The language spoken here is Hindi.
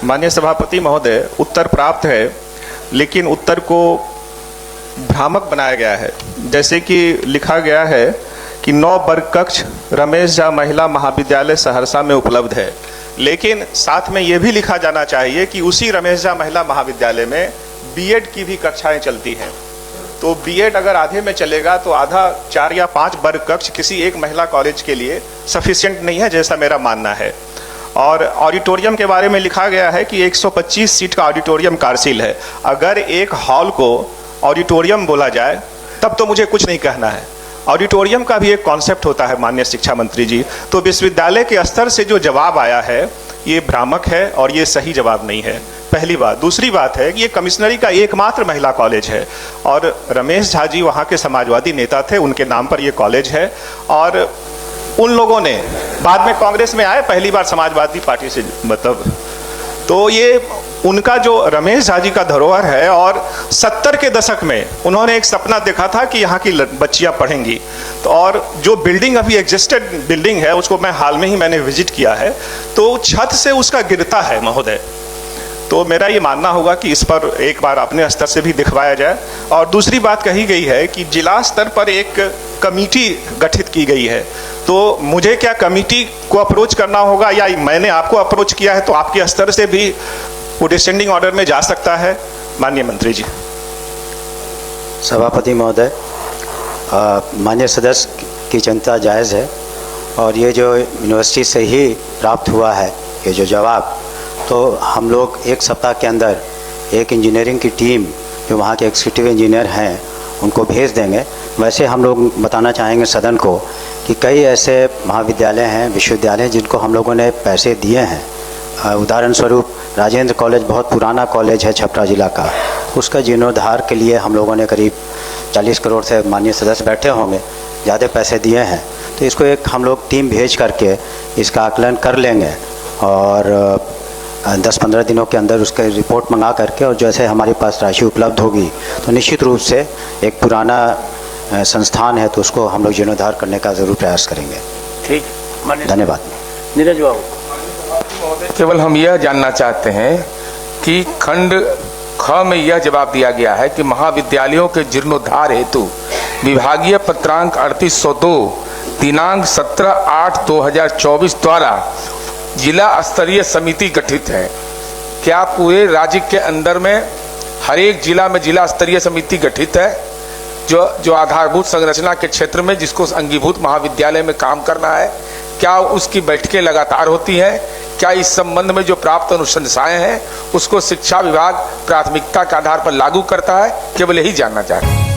माननीय सभापति महोदय, उत्तर प्राप्त है, लेकिन उत्तर को भ्रामक बनाया गया है। जैसे कि लिखा गया है कि 9 वर्ग कक्ष रमेश झा महिला महाविद्यालय सहरसा में उपलब्ध है, लेकिन साथ में यह भी लिखा जाना चाहिए कि उसी रमेश झा महिला महाविद्यालय में बीएड की भी कक्षाएं चलती हैं। तो बीएड अगर आधे में चलेगा तो आधा 4 या 5 वर्ग कक्ष किसी एक महिला कॉलेज के लिए सफिशिएंट नहीं है, जैसा मेरा मानना है। और ऑडिटोरियम के बारे में लिखा गया है कि 125 सीट का ऑडिटोरियम कार्यशील है। अगर एक हॉल को ऑडिटोरियम बोला जाए तब तो मुझे कुछ नहीं कहना है। ऑडिटोरियम का भी एक कॉन्सेप्ट होता है माननीय शिक्षा मंत्री जी। तो विश्वविद्यालय के स्तर से जो जवाब आया है ये भ्रामक है और ये सही जवाब नहीं है, पहली बात। दूसरी बात है कि ये कमिश्नरी का एकमात्र महिला कॉलेज है और रमेश झा जी वहाँ के समाजवादी नेता थे, उनके नाम पर ये कॉलेज है। और उन लोगों ने बाद में कांग्रेस में आए, पहली बार समाजवादी पार्टी से मतलब, तो ये उनका जो रमेश झा जी का धरोहर है। और 70 के दशक में उन्होंने एक सपना देखा था कि यहाँ की बच्चियाँ पढ़ेंगी। तो और जो बिल्डिंग अभी एग्जिस्टेड बिल्डिंग है उसको मैं हाल में ही मैंने विजिट किया है, तो छत से उसका गिरता है महोदय। तो मेरा ये मानना होगा कि इस पर एक बार अपने स्तर से भी दिखवाया जाए। और दूसरी बात कही गई है कि जिला स्तर पर एक कमेटी गठित की गई है, तो मुझे क्या कमेटी को अप्रोच करना होगा या मैंने आपको अप्रोच किया है तो आपके स्तर से भी वो डिसेंडिंग ऑर्डर में जा सकता है? माननीय मंत्री जी। सभापति महोदय, माननीय सदस्य की चिंता जायज़ है और ये जो यूनिवर्सिटी से ही प्राप्त हुआ है ये जो जवाब, तो हम लोग एक सप्ताह के अंदर एक इंजीनियरिंग की टीम जो वहाँ के एग्जीक्यूटिव इंजीनियर हैं उनको भेज देंगे। वैसे हम लोग बताना चाहेंगे सदन को कि कई ऐसे महाविद्यालय हैं, विश्वविद्यालय हैं जिनको हम लोगों ने पैसे दिए हैं। उदाहरण स्वरूप राजेंद्र कॉलेज बहुत पुराना कॉलेज है छपरा जिला का, उसका जीर्णोद्धार के लिए हम लोगों ने करीब 40 करोड़ से, माननीय सदस्य बैठे होंगे, ज़्यादा पैसे दिए हैं। तो इसको एक हम लोग टीम भेज करके इसका आकलन कर लेंगे और 10-15 दिनों के अंदर उसका रिपोर्ट मंगा करके और जैसे हमारे पास राशि उपलब्ध होगी तो निश्चित रूप से एक पुराना संस्थान है तो उसको हम लोग जीर्णोद्धार करने का ज़रूर प्रयास करेंगे। ठीक, धन्यवाद। नीरज बाबू। केवल हम यह जानना चाहते हैं कि खंड ख में यह जवाब दिया गया है कि महाविद्यालयों के जीर्णोद्धार हेतु विभागीय पत्रांक 3802 दिनांक 17/8/2024 द्वारा जिला स्तरीय समिति गठित है। क्या पूरे राज्य के अंदर में हर एक जिला में जिला स्तरीय समिति गठित है जो आधारभूत संरचना के क्षेत्र में जिसको अंगीभूत महाविद्यालय में काम करना है? क्या उसकी बैठकें लगातार होती हैं? क्या इस संबंध में जो प्राप्त अनुशंसाएं हैं उसको शिक्षा विभाग प्राथमिकता के आधार पर लागू करता है? केवल यही जानना चाहते हैं।